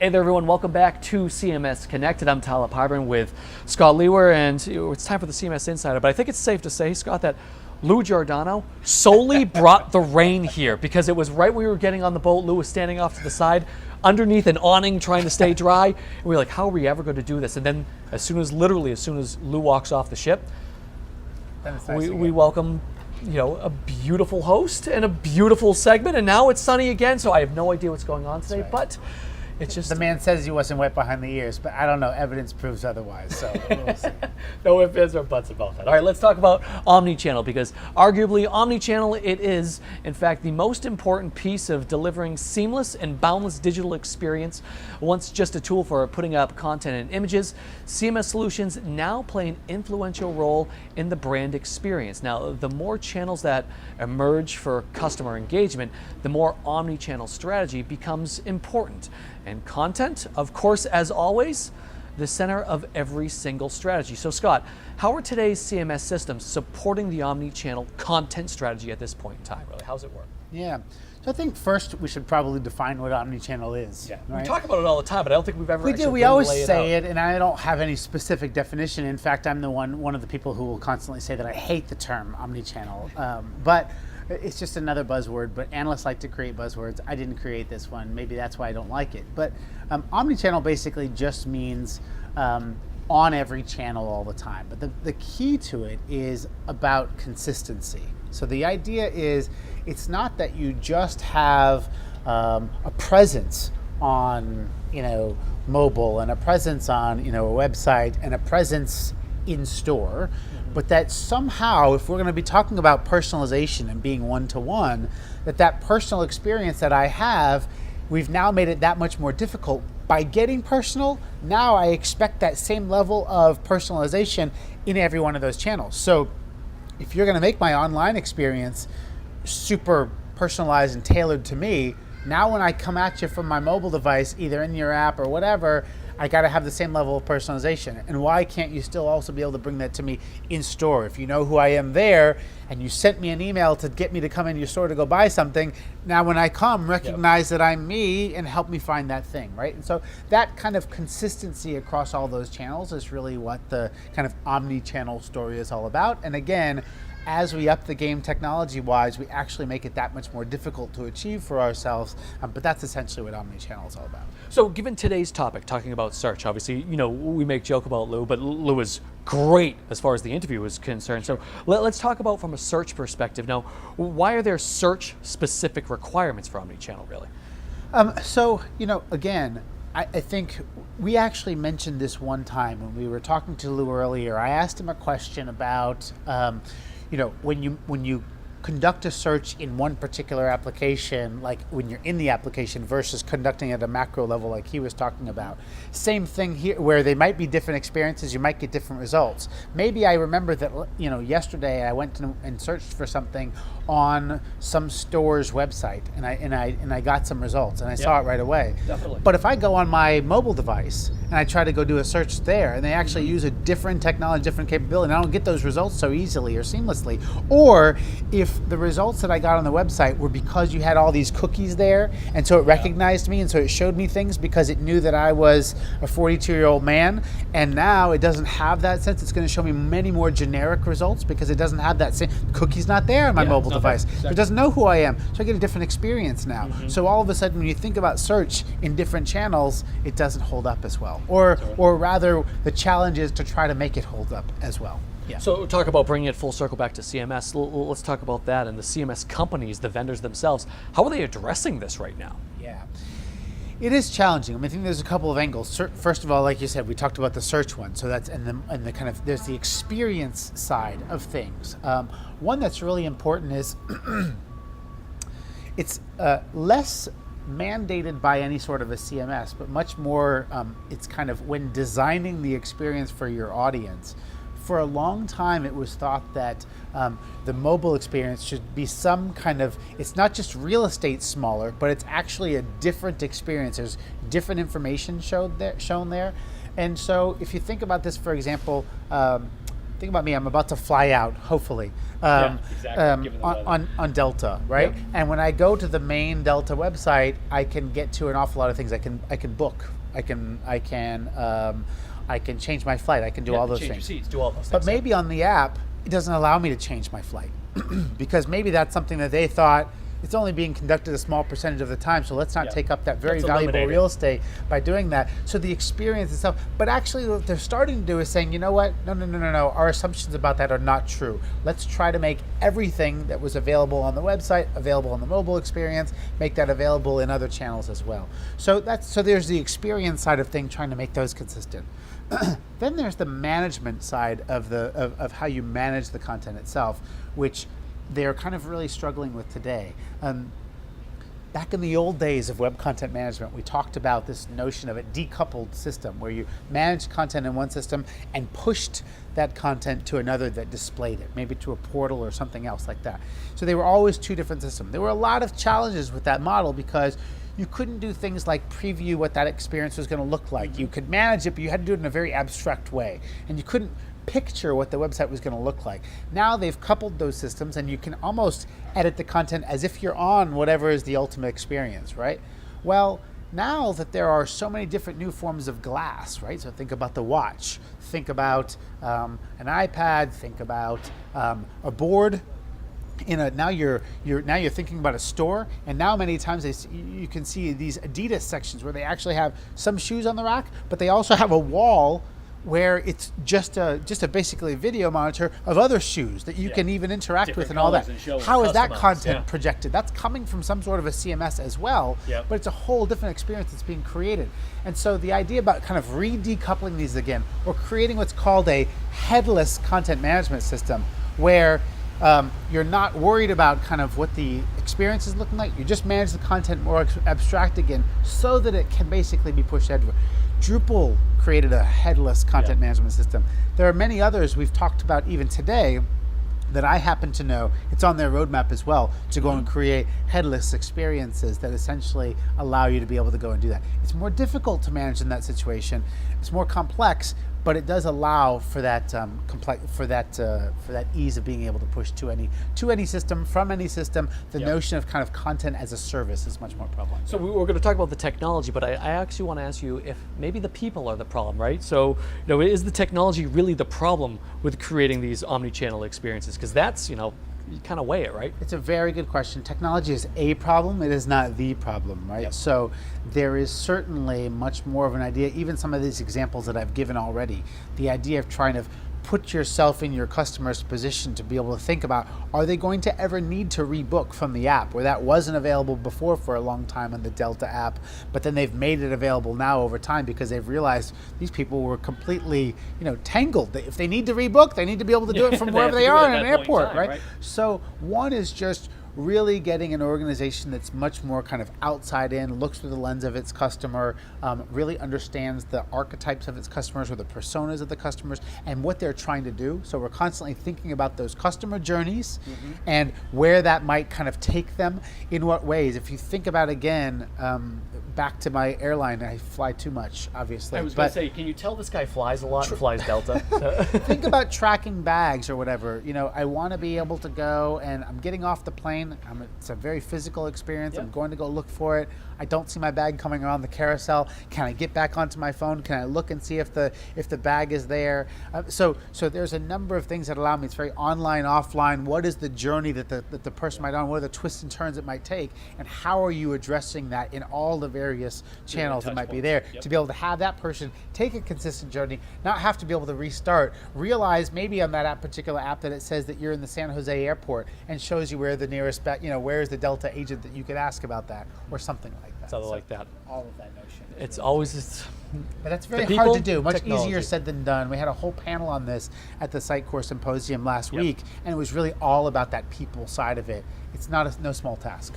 Hey there, everyone. Welcome back to CMS-Connected. I'm Talib Harbin with Scott Leihwehr, and it's time for the CMS Insider. But I think it's safe to say, Scott, that Lou Giordano solely brought the rain here because it was right when we were getting on the boat. Lou was standing off to the side underneath an awning trying to stay dry. And we were like, how are we ever going to do this? And then as soon as Lou walks off the ship, we welcome a beautiful host and a beautiful segment, and now it's sunny again, so I have no idea what's going on today, right. But it's just... The man says he wasn't wet behind the ears, but I don't know, evidence proves otherwise, so we'll see. No ifs, ands, or buts about that. All right, let's talk about Omnichannel, because arguably Omnichannel, it is, in fact, the most important piece of delivering seamless and boundless digital experience. Once just a tool for putting up content and images, CMS solutions now play an influential role in the brand experience. Now, the more channels that emerge for customer engagement, the more Omnichannel strategy becomes important. And content, of course, as always, the center of every single strategy. So Scott, how are today's CMS systems supporting the Omnichannel content strategy at this point in time? Really, how's it work? Yeah, so I think first we should probably define what Omnichannel is. Yeah, right? We talk about it all the time, but I don't think we've ever actually We always say it, and I don't have any specific definition. In fact, I'm one of the people who will constantly say that I hate the term Omnichannel, but it's just another buzzword, but analysts like to create buzzwords. I didn't create this one. Maybe that's why I don't like it. But Omnichannel basically just means on every channel all the time. But the key to it is about consistency. So the idea is it's not that you just have a presence on mobile and a presence on a website and a presence in store, but that somehow, if we're going to be talking about personalization and being one-to-one, that personal experience that I have, we've now made it that much more difficult. By getting personal, now I expect that same level of personalization in every one of those channels. So if you're going to make my online experience super personalized and tailored to me, now when I come at you from my mobile device, either in your app or whatever, I got to have the same level of personalization. And why can't you still also be able to bring that to me in store? If you know who I am there and you sent me an email to get me to come in your store to go buy something, now when I come, recognize that I'm me and help me find that thing, right? And so that kind of consistency across all those channels is really what the kind of omni-channel story is all about. And again, as we up the game technology-wise, we actually make it that much more difficult to achieve for ourselves, but that's essentially what Omnichannel is all about. So given today's topic, talking about search, obviously, we make joke about Lou, but Lou is great as far as the interview is concerned. So let's talk about from a search perspective. Now, why are there search-specific requirements for Omnichannel, really? Again, I think we actually mentioned this one time when we were talking to Lou earlier. I asked him a question about when you conduct a search in one particular application, like when you're in the application versus conducting at a macro level like he was talking about. Same thing here, where they might be different experiences, you might get different results. Maybe I remember that yesterday I went and searched for something on some store's website and I got some results and I saw it right away. Definitely. But if I go on my mobile device and I try to go do a search there and they actually use a different technology, different capability, and I don't get those results so easily or seamlessly, or if the results that I got on the website were because you had all these cookies there and so it recognized me and so it showed me things because it knew that I was a 42-year-old man, and now it doesn't have that sense. It's going to show me many more generic results because it doesn't have that same cookie's not there on my mobile device. Exactly. So it doesn't know who I am, so I get a different experience now. So all of a sudden when you think about search in different channels, it doesn't hold up as well, or rather the challenge is to try to make it hold up as well. Yeah. So talk about bringing it full circle back to CMS. Let's talk about that and the CMS companies, the vendors themselves. How are they addressing this right now? Yeah, it is challenging. I think there's a couple of angles. First of all, like you said, we talked about the search one. So that's and the kind of there's the experience side of things. One that's really important is it's less mandated by any sort of a CMS, but much more it's kind of when designing the experience for your audience. For a long time, it was thought that the mobile experience should be some kind of, it's not just real estate smaller, but it's actually a different experience. There's different information shown there. And so if you think about this, for example, think about me, I'm about to fly out, hopefully, exactly, given the weather. on Delta, right? Yep. And when I go to the main Delta website, I can get to an awful lot of things. I can book. I can change my flight. I can do all those change things. your seats, do all those things. But maybe on the app, it doesn't allow me to change my flight because maybe that's something that they thought it's only being conducted a small percentage of the time, so let's not take up that very Let's valuable eliminate it. real estate by doing that. So the experience itself, but actually what they're starting to do is saying, you know what, no, our assumptions about that are not true. Let's try to make everything that was available on the website available on the mobile experience, make that available in other channels as well. So there's the experience side of things, trying to make those consistent. Then there's the management side of how you manage the content itself, which they're kind of really struggling with today. Back in the old days of web content management, we talked about this notion of a decoupled system where you managed content in one system and pushed that content to another that displayed it, maybe to a portal or something else like that. So they were always two different systems. There were a lot of challenges with that model because you couldn't do things like preview what that experience was going to look like. You could manage it, but you had to do it in a very abstract way. And you couldn't picture what the website was going to look like. Now they've coupled those systems and you can almost edit the content as if you're on whatever is the ultimate experience, right? Well, now that there are so many different new forms of glass, right? So think about the watch, think about an iPad, think about a board. Now you're thinking about a store, and now many times you can see these Adidas sections where they actually have some shoes on the rack, but they also have a wall where it's just a basically video monitor of other shoes that you can even interact Different with and all that. and How is that customize, content projected? That's coming from some sort of a CMS as well, but it's a whole different experience that's being created. And so the idea about kind of re-decoupling these again, or creating what's called a headless content management system, where you're not worried about kind of what the experience is looking like. You just manage the content more abstract again so that it can basically be pushed everywhere. Drupal created a headless content management system. There are many others we've talked about even today that I happen to know. It's on their roadmap as well to go and create headless experiences that essentially allow you to be able to go and do that. It's more difficult to manage in that situation. It's more complex, but it does allow for that for that ease of being able to push to any system, from any system. The notion of kind of content as a service is much more prevalent. So we're going to talk about the technology, but I actually want to ask you if maybe the people are the problem, right? So, is the technology really the problem with creating these omni-channel experiences? Because that's, you kind of weigh it, right? It's a very good question. Technology is a problem. It is not the problem, right? So there is certainly much more of an idea, even some of these examples that I've given already, the idea of trying to put yourself in your customer's position to be able to think about, are they going to ever need to rebook from the app, where that wasn't available before for a long time in the Delta app, but then they've made it available now over time because they've realized these people were completely, tangled. If they need to rebook, they need to be able to do it from wherever they are in an airport, right? So one is just really getting an organization that's much more kind of outside in, looks through the lens of its customer, really understands the archetypes of its customers or the personas of the customers and what they're trying to do. So we're constantly thinking about those customer journeys and where that might kind of take them, in what ways. If you think about, again, back to my airline, I fly too much, obviously. I was going to say, can you tell this guy flies a lot and flies Delta? Think about tracking bags or whatever. I want to be able to go and I'm getting off the plane. It's a very physical experience. I'm going to go look for it. I don't see my bag coming around the carousel. Can I get back onto my phone? Can I look and see if the bag is there? So there's a number of things that allow me. It's very online, offline. What is the journey that the person might on? What are the twists and turns it might take? And how are you addressing that in all the various channels that might be there to be able to have that person take a consistent journey, not have to be able to restart, realize maybe on that particular app that it says that you're in the San Jose airport and shows you where the nearest, where's the Delta agent that you could ask about that or something like that. Something like that. All of that notion. It's always But that's very people, hard to do. Much technology. easier said than done. We had a whole panel on this at the Sitecore Symposium last week, and it was really all about that people side of it. It's no small task.